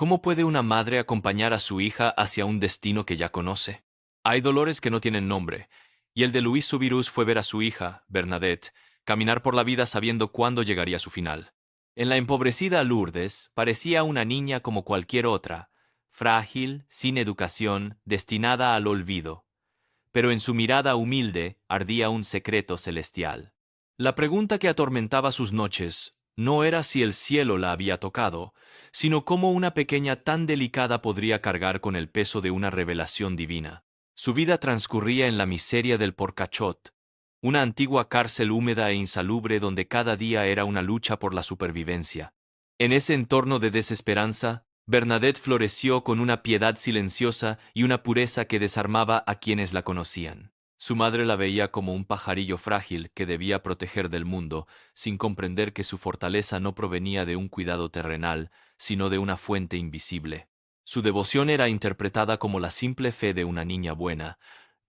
¿Cómo puede una madre acompañar a su hija hacia un destino que ya conoce? Hay dolores que no tienen nombre, y el de Luis Subirús fue ver a su hija, Bernadette, caminar por la vida sabiendo cuándo llegaría su final. En la empobrecida Lourdes parecía una niña como cualquier otra, frágil, sin educación, destinada al olvido. Pero en su mirada humilde ardía un secreto celestial. La pregunta que atormentaba sus noches no era si el cielo la había tocado, sino cómo una pequeña tan delicada podría cargar con el peso de una revelación divina. Su vida transcurría en la miseria del Porcachot, una antigua cárcel húmeda e insalubre donde cada día era una lucha por la supervivencia. En ese entorno de desesperanza, Bernadette floreció con una piedad silenciosa y una pureza que desarmaba a quienes la conocían. Su madre la veía como un pajarillo frágil que debía proteger del mundo, sin comprender que su fortaleza no provenía de un cuidado terrenal, sino de una fuente invisible. Su devoción era interpretada como la simple fe de una niña buena,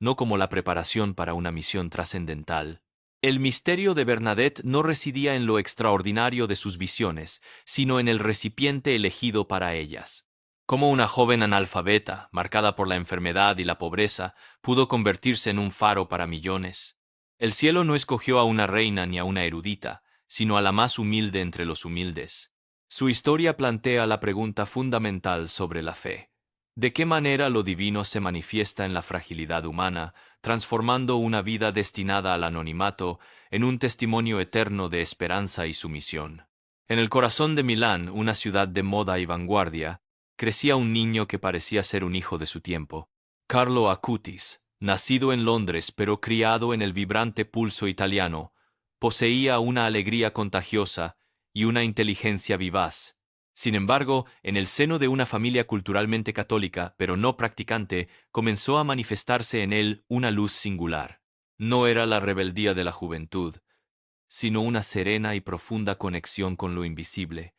no como la preparación para una misión trascendental. El misterio de Bernadette no residía en lo extraordinario de sus visiones, sino en el recipiente elegido para ellas. Cómo una joven analfabeta, marcada por la enfermedad y la pobreza, pudo convertirse en un faro para millones. El cielo no escogió a una reina ni a una erudita, sino a la más humilde entre los humildes. Su historia plantea la pregunta fundamental sobre la fe. ¿De qué manera lo divino se manifiesta en la fragilidad humana, transformando una vida destinada al anonimato en un testimonio eterno de esperanza y sumisión? En el corazón de Milán, una ciudad de moda y vanguardia, crecía un niño que parecía ser un hijo de su tiempo. Carlo Acutis, nacido en Londres pero criado en el vibrante pulso italiano, poseía una alegría contagiosa y una inteligencia vivaz. Sin embargo, en el seno de una familia culturalmente católica, pero no practicante, comenzó a manifestarse en él una luz singular. No era la rebeldía de la juventud, sino una serena y profunda conexión con lo invisible,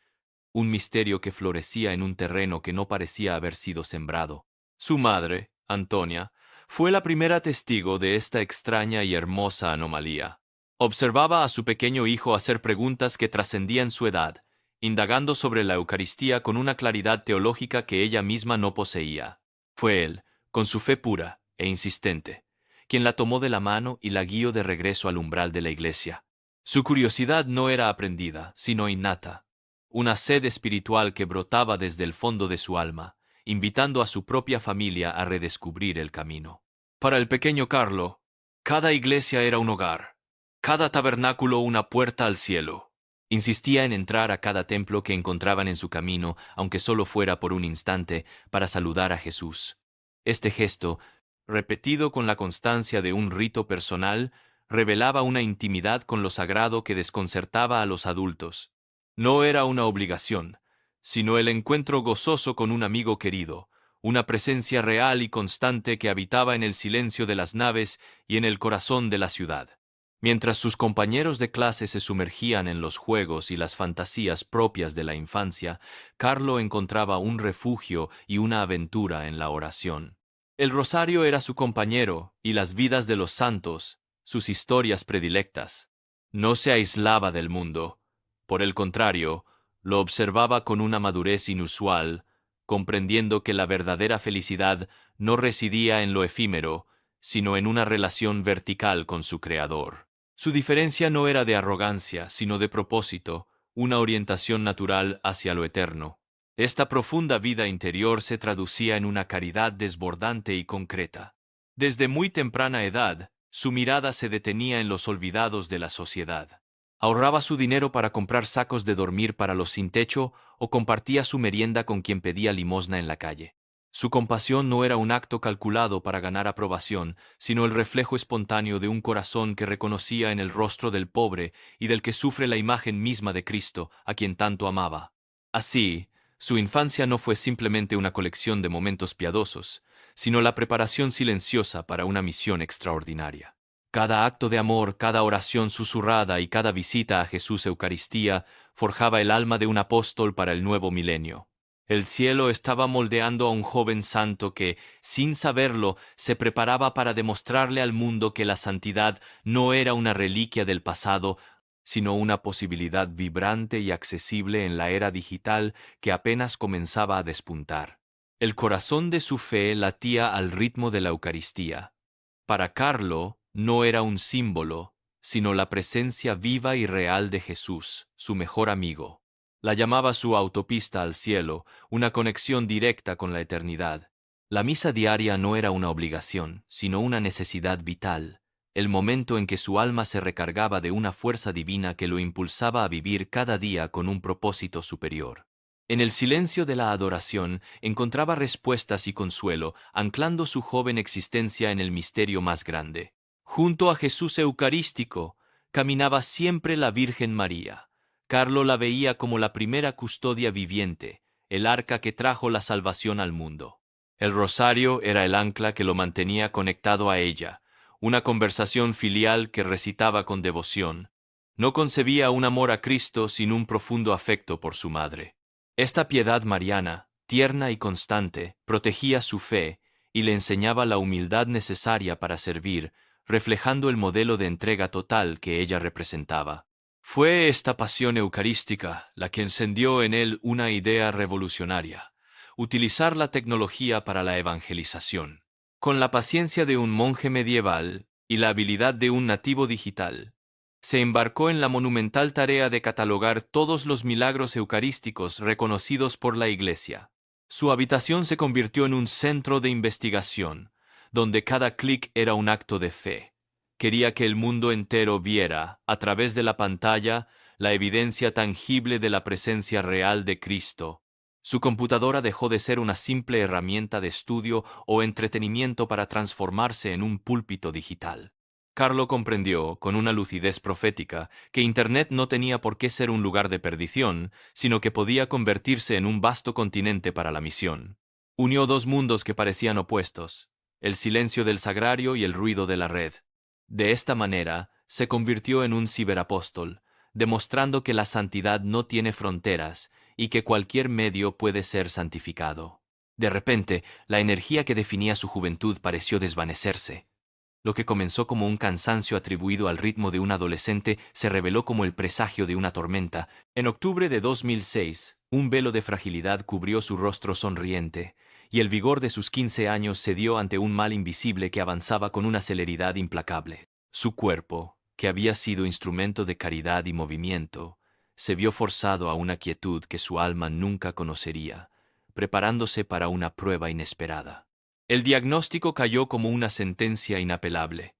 un misterio que florecía en un terreno que no parecía haber sido sembrado. Su madre, Antonia, fue la primera testigo de esta extraña y hermosa anomalía. Observaba a su pequeño hijo hacer preguntas que trascendían su edad, indagando sobre la Eucaristía con una claridad teológica que ella misma no poseía. Fue él, con su fe pura e insistente, quien la tomó de la mano y la guió de regreso al umbral de la iglesia. Su curiosidad no era aprendida, sino innata, una sed espiritual que brotaba desde el fondo de su alma, invitando a su propia familia a redescubrir el camino. Para el pequeño Carlo, cada iglesia era un hogar, cada tabernáculo una puerta al cielo. Insistía en entrar a cada templo que encontraban en su camino, aunque solo fuera por un instante, para saludar a Jesús. Este gesto, repetido con la constancia de un rito personal, revelaba una intimidad con lo sagrado que desconcertaba a los adultos. No era una obligación, sino el encuentro gozoso con un amigo querido, una presencia real y constante que habitaba en el silencio de las naves y en el corazón de la ciudad. Mientras sus compañeros de clase se sumergían en los juegos y las fantasías propias de la infancia, Carlo encontraba un refugio y una aventura en la oración. El rosario era su compañero y las vidas de los santos, sus historias predilectas. No se aislaba del mundo. Por el contrario, lo observaba con una madurez inusual, comprendiendo que la verdadera felicidad no residía en lo efímero, sino en una relación vertical con su Creador. Su diferencia no era de arrogancia, sino de propósito, una orientación natural hacia lo eterno. Esta profunda vida interior se traducía en una caridad desbordante y concreta. Desde muy temprana edad, su mirada se detenía en los olvidados de la sociedad. Ahorraba su dinero para comprar sacos de dormir para los sin techo o compartía su merienda con quien pedía limosna en la calle. Su compasión no era un acto calculado para ganar aprobación, sino el reflejo espontáneo de un corazón que reconocía en el rostro del pobre y del que sufre la imagen misma de Cristo, a quien tanto amaba. Así, su infancia no fue simplemente una colección de momentos piadosos, sino la preparación silenciosa para una misión extraordinaria. Cada acto de amor, cada oración susurrada y cada visita a Jesús Eucaristía forjaba el alma de un apóstol para el nuevo milenio. El cielo estaba moldeando a un joven santo que, sin saberlo, se preparaba para demostrarle al mundo que la santidad no era una reliquia del pasado, sino una posibilidad vibrante y accesible en la era digital que apenas comenzaba a despuntar. El corazón de su fe latía al ritmo de la Eucaristía. Para Carlo no era un símbolo, sino la presencia viva y real de Jesús, su mejor amigo. La llamaba su autopista al cielo, una conexión directa con la eternidad. La misa diaria no era una obligación, sino una necesidad vital, el momento en que su alma se recargaba de una fuerza divina que lo impulsaba a vivir cada día con un propósito superior. En el silencio de la adoración encontraba respuestas y consuelo, anclando su joven existencia en el misterio más grande. Junto a Jesús Eucarístico, caminaba siempre la Virgen María. Carlo la veía como la primera custodia viviente, el arca que trajo la salvación al mundo. El rosario era el ancla que lo mantenía conectado a ella, una conversación filial que recitaba con devoción. No concebía un amor a Cristo sin un profundo afecto por su madre. Esta piedad mariana, tierna y constante, protegía su fe y le enseñaba la humildad necesaria para servir, reflejando el modelo de entrega total que ella representaba. Fue esta pasión eucarística la que encendió en él una idea revolucionaria: utilizar la tecnología para la evangelización. Con la paciencia de un monje medieval y la habilidad de un nativo digital, se embarcó en la monumental tarea de catalogar todos los milagros eucarísticos reconocidos por la Iglesia. Su habitación se convirtió en un centro de investigación, donde cada clic era un acto de fe. Quería que el mundo entero viera, a través de la pantalla, la evidencia tangible de la presencia real de Cristo. Su computadora dejó de ser una simple herramienta de estudio o entretenimiento para transformarse en un púlpito digital. Carlo comprendió, con una lucidez profética, que Internet no tenía por qué ser un lugar de perdición, sino que podía convertirse en un vasto continente para la misión. Unió dos mundos que parecían opuestos: el silencio del sagrario y el ruido de la red. De esta manera, se convirtió en un ciberapóstol, demostrando que la santidad no tiene fronteras y que cualquier medio puede ser santificado. De repente, la energía que definía su juventud pareció desvanecerse. Lo que comenzó como un cansancio atribuido al ritmo de un adolescente se reveló como el presagio de una tormenta. En octubre de 2006, un velo de fragilidad cubrió su rostro sonriente, y el vigor de sus 15 años cedió ante un mal invisible que avanzaba con una celeridad implacable. Su cuerpo, que había sido instrumento de caridad y movimiento, se vio forzado a una quietud que su alma nunca conocería, preparándose para una prueba inesperada. El diagnóstico cayó como una sentencia inapelable: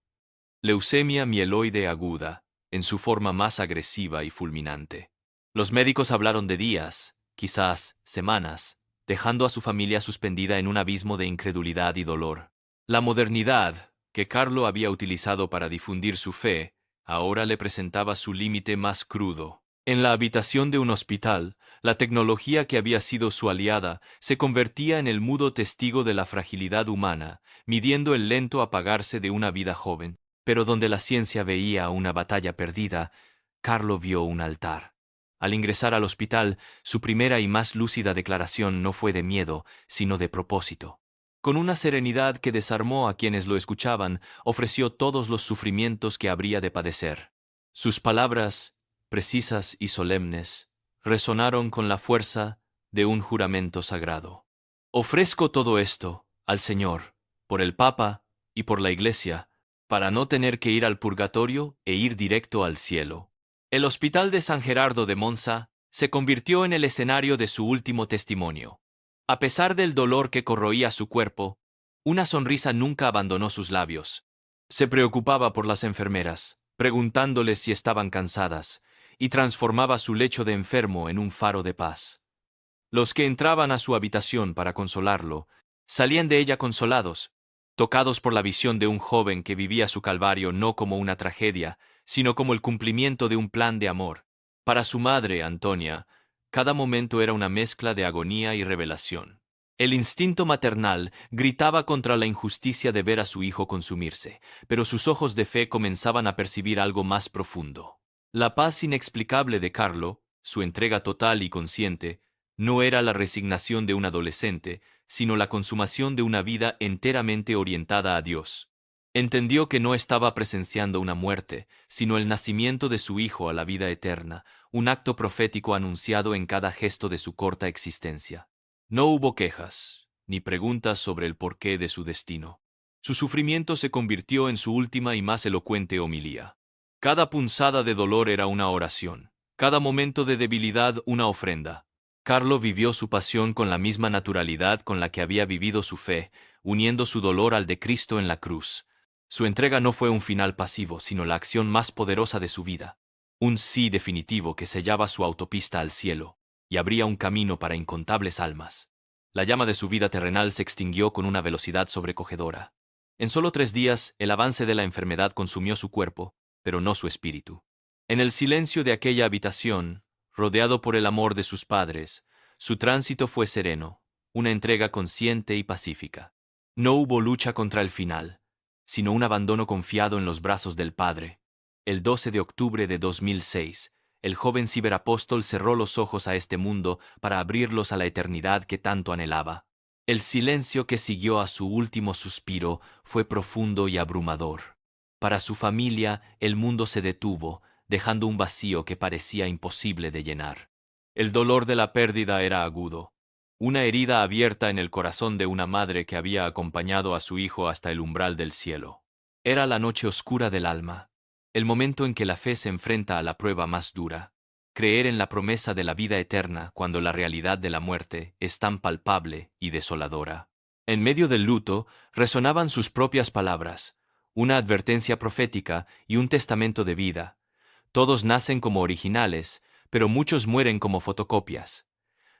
leucemia mieloide aguda, en su forma más agresiva y fulminante. Los médicos hablaron de días, quizás semanas, dejando a su familia suspendida en un abismo de incredulidad y dolor. La modernidad, que Carlo había utilizado para difundir su fe, ahora le presentaba su límite más crudo. En la habitación de un hospital, la tecnología que había sido su aliada se convertía en el mudo testigo de la fragilidad humana, midiendo el lento apagarse de una vida joven. Pero donde la ciencia veía una batalla perdida, Carlo vio un altar. Al ingresar al hospital, su primera y más lúcida declaración no fue de miedo, sino de propósito. Con una serenidad que desarmó a quienes lo escuchaban, ofreció todos los sufrimientos que habría de padecer. Sus palabras, precisas y solemnes, resonaron con la fuerza de un juramento sagrado. Ofrezco todo esto al Señor, por el Papa y por la Iglesia, para no tener que ir al purgatorio e ir directo al cielo. El Hospital de San Gerardo de Monza se convirtió en el escenario de su último testimonio. A pesar del dolor que corroía su cuerpo, una sonrisa nunca abandonó sus labios. Se preocupaba por las enfermeras, preguntándoles si estaban cansadas, y transformaba su lecho de enfermo en un faro de paz. Los que entraban a su habitación para consolarlo, salían de ella consolados, tocados por la visión de un joven que vivía su calvario no como una tragedia, sino como el cumplimiento de un plan de amor. Para su madre, Antonia, cada momento era una mezcla de agonía y revelación. El instinto maternal gritaba contra la injusticia de ver a su hijo consumirse, pero sus ojos de fe comenzaban a percibir algo más profundo. La paz inexplicable de Carlo, su entrega total y consciente, no era la resignación de un adolescente, sino la consumación de una vida enteramente orientada a Dios. Entendió que no estaba presenciando una muerte, sino el nacimiento de su hijo a la vida eterna, un acto profético anunciado en cada gesto de su corta existencia. No hubo quejas, ni preguntas sobre el porqué de su destino. Su sufrimiento se convirtió en su última y más elocuente homilía. Cada punzada de dolor era una oración, cada momento de debilidad una ofrenda. Carlo vivió su pasión con la misma naturalidad con la que había vivido su fe, uniendo su dolor al de Cristo en la cruz. Su entrega no fue un final pasivo, sino la acción más poderosa de su vida. Un sí definitivo que sellaba su autopista al cielo y abría un camino para incontables almas. La llama de su vida terrenal se extinguió con una velocidad sobrecogedora. En solo 3 días, el avance de la enfermedad consumió su cuerpo, pero no su espíritu. En el silencio de aquella habitación, rodeado por el amor de sus padres, su tránsito fue sereno, una entrega consciente y pacífica. No hubo lucha contra el final, sino un abandono confiado en los brazos del Padre. El 12 de octubre de 2006, el joven ciberapóstol cerró los ojos a este mundo para abrirlos a la eternidad que tanto anhelaba. El silencio que siguió a su último suspiro fue profundo y abrumador. Para su familia, el mundo se detuvo, dejando un vacío que parecía imposible de llenar. El dolor de la pérdida era agudo, una herida abierta en el corazón de una madre que había acompañado a su hijo hasta el umbral del cielo. Era la noche oscura del alma, el momento en que la fe se enfrenta a la prueba más dura. Creer en la promesa de la vida eterna cuando la realidad de la muerte es tan palpable y desoladora. En medio del luto, resonaban sus propias palabras, una advertencia profética y un testamento de vida. Todos nacen como originales, pero muchos mueren como fotocopias.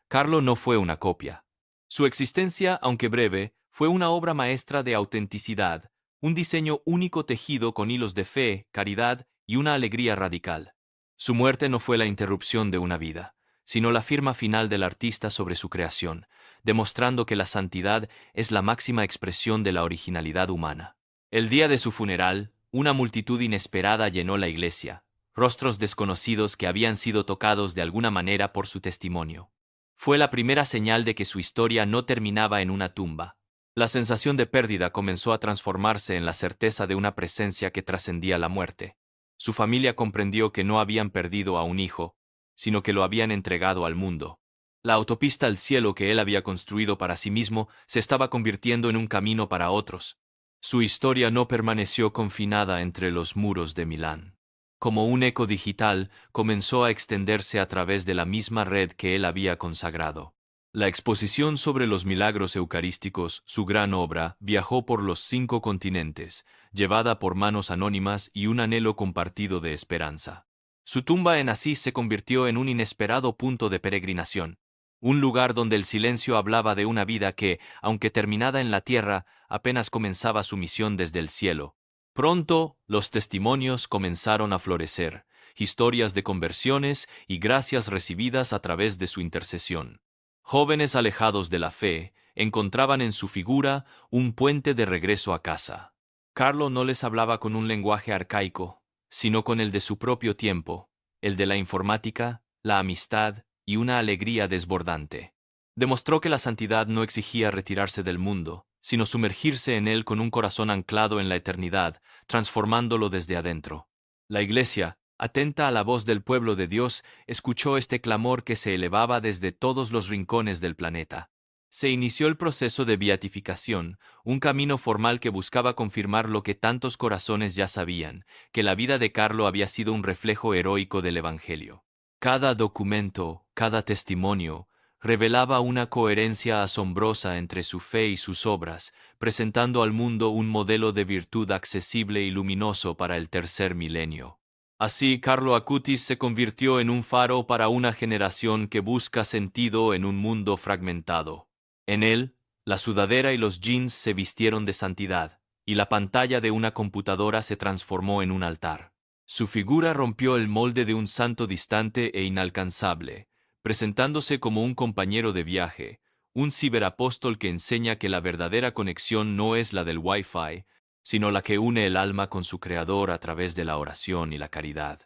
Carlo no fue una copia. Su existencia, aunque breve, fue una obra maestra de autenticidad, un diseño único tejido con hilos de fe, caridad y una alegría radical. Su muerte no fue la interrupción de una vida, sino la firma final del artista sobre su creación, demostrando que la santidad es la máxima expresión de la originalidad humana. El día de su funeral, una multitud inesperada llenó la iglesia, rostros desconocidos que habían sido tocados de alguna manera por su testimonio. Fue la primera señal de que su historia no terminaba en una tumba. La sensación de pérdida comenzó a transformarse en la certeza de una presencia que trascendía la muerte. Su familia comprendió que no habían perdido a un hijo, sino que lo habían entregado al mundo. La autopista al cielo que él había construido para sí mismo se estaba convirtiendo en un camino para otros. Su historia no permaneció confinada entre los muros de Milán. Como un eco digital, comenzó a extenderse a través de la misma red que él había consagrado. La exposición sobre los milagros eucarísticos, su gran obra, viajó por los 5 continentes, llevada por manos anónimas y un anhelo compartido de esperanza. Su tumba en Asís se convirtió en un inesperado punto de peregrinación, un lugar donde el silencio hablaba de una vida que, aunque terminada en la tierra, apenas comenzaba su misión desde el cielo. Pronto, los testimonios comenzaron a florecer, historias de conversiones y gracias recibidas a través de su intercesión. Jóvenes alejados de la fe encontraban en su figura un puente de regreso a casa. Carlo no les hablaba con un lenguaje arcaico, sino con el de su propio tiempo, el de la informática, la amistad y una alegría desbordante. Demostró que la santidad no exigía retirarse del mundo, sino sumergirse en él con un corazón anclado en la eternidad, transformándolo desde adentro. La Iglesia, atenta a la voz del pueblo de Dios, escuchó este clamor que se elevaba desde todos los rincones del planeta. Se inició el proceso de beatificación, un camino formal que buscaba confirmar lo que tantos corazones ya sabían, que la vida de Carlo había sido un reflejo heroico del Evangelio. Cada documento, cada testimonio, revelaba una coherencia asombrosa entre su fe y sus obras, presentando al mundo un modelo de virtud accesible y luminoso para el tercer milenio. Así, Carlo Acutis se convirtió en un faro para una generación que busca sentido en un mundo fragmentado. En él, la sudadera y los jeans se vistieron de santidad, y la pantalla de una computadora se transformó en un altar. Su figura rompió el molde de un santo distante e inalcanzable, presentándose como un compañero de viaje, un ciberapóstol que enseña que la verdadera conexión no es la del Wi-Fi, sino la que une el alma con su Creador a través de la oración y la caridad.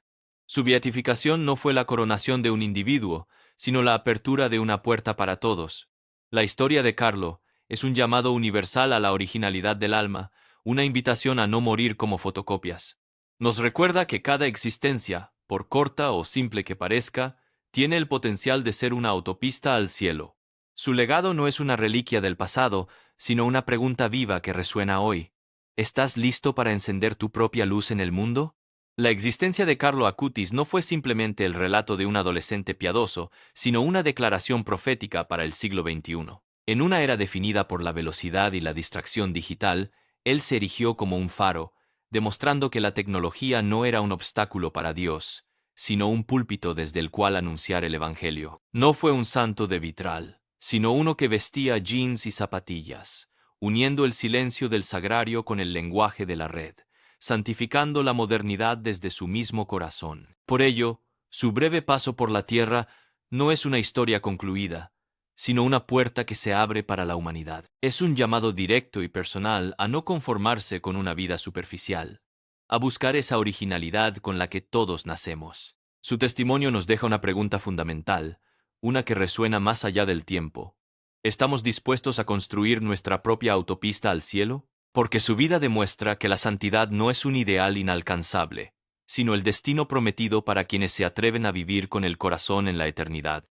Su beatificación no fue la coronación de un individuo, sino la apertura de una puerta para todos. La historia de Carlo es un llamado universal a la originalidad del alma, una invitación a no morir como fotocopias. Nos recuerda que cada existencia, por corta o simple que parezca, tiene el potencial de ser una autopista al cielo. Su legado no es una reliquia del pasado, sino una pregunta viva que resuena hoy. ¿Estás listo para encender tu propia luz en el mundo? La existencia de Carlo Acutis no fue simplemente el relato de un adolescente piadoso, sino una declaración profética para el siglo XXI. En una era definida por la velocidad y la distracción digital, él se erigió como un faro, demostrando que la tecnología no era un obstáculo para Dios, sino un púlpito desde el cual anunciar el Evangelio. No fue un santo de vitral, sino uno que vestía jeans y zapatillas, uniendo el silencio del sagrario con el lenguaje de la red, santificando la modernidad desde su mismo corazón. Por ello, su breve paso por la tierra no es una historia concluida, sino una puerta que se abre para la humanidad. Es un llamado directo y personal a no conformarse con una vida superficial, a buscar esa originalidad con la que todos nacemos. Su testimonio nos deja una pregunta fundamental, una que resuena más allá del tiempo. ¿Estamos dispuestos a construir nuestra propia autopista al cielo? Porque su vida demuestra que la santidad no es un ideal inalcanzable, sino el destino prometido para quienes se atreven a vivir con el corazón en la eternidad.